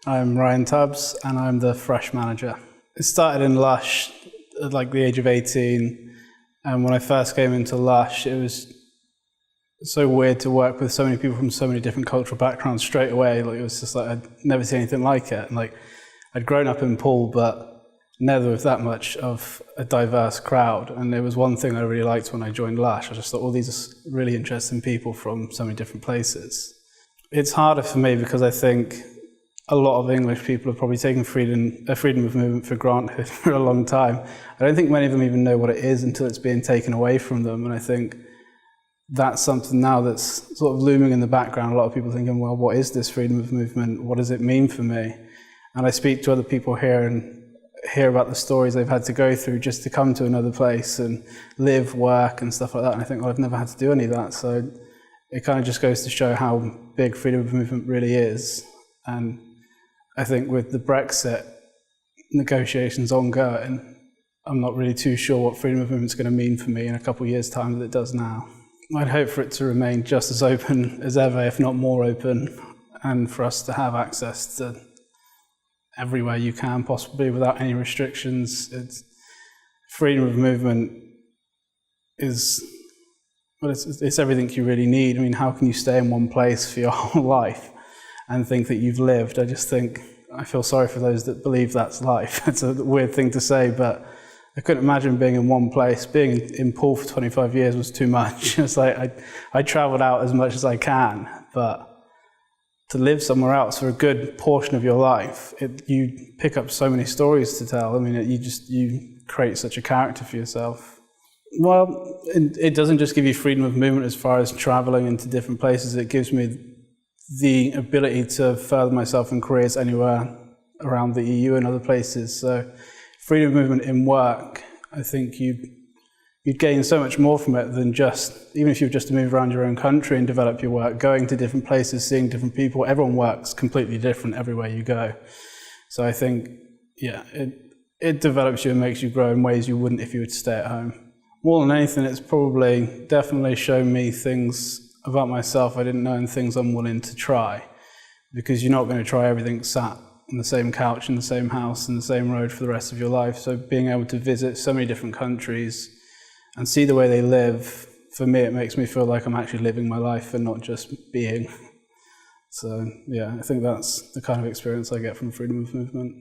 I'm Ryan Tubbs and I'm the Fresh manager. It started in Lush at like the age of 18, and when I first came into Lush it was so weird to work with so many people from so many different cultural backgrounds straight away. Like, it was just like I'd never seen anything like it. And like, I'd grown up in Poole but never with that much of a diverse crowd, and there was one thing I really liked when I joined Lush. I just thought, all these are really interesting people from so many different places. It's harder for me because I think a lot of English people have probably taken freedom of movement for granted for a long time. I don't think many of them even know what it is until it's being taken away from them, and I think that's something now that's sort of looming in the background. A lot of people thinking, well, what is this freedom of movement? What does it mean for me? And I speak to other people here and hear about the stories they've had to go through just to come to another place and live, work and stuff like that. And I think, well, I've never had to do any of that. So it kind of just goes to show how big freedom of movement really is. And I think with the Brexit negotiations ongoing, I'm not really too sure what freedom of movement is going to mean for me in a couple of years' time that it does now. I'd hope for it to remain just as open as ever, if not more open, and for us to have access to everywhere you can possibly without any restrictions. Freedom of movement is, well, it's everything you really need. I mean, how can you stay in one place for your whole life and think that you've lived? I feel sorry for those that believe that's life. It's a weird thing to say, but I couldn't imagine being in one place. Being in Poole for 25 years was too much. It's like I traveled out as much as I can, but to live somewhere else for a good portion of your life, you pick up so many stories to tell. I mean, you create such a character for yourself. Well, it doesn't just give you freedom of movement as far as traveling into different places. It gives me the ability to further myself in careers anywhere around the EU and other places. So freedom of movement in work, I think you'd gain so much more from it than just, even if you were just to move around your own country and develop your work, going to different places, seeing different people. Everyone works completely different everywhere you go. So I think, yeah, it develops you and makes you grow in ways you wouldn't if you were to stay at home. More than anything, it's definitely shown me things about myself I didn't know and things I'm willing to try, because you're not going to try everything sat on the same couch in the same house in the same road for the rest of your life. So being able to visit so many different countries and see the way they live, for me, it makes me feel like I'm actually living my life and not just being. So yeah, I think that's the kind of experience I get from freedom of movement.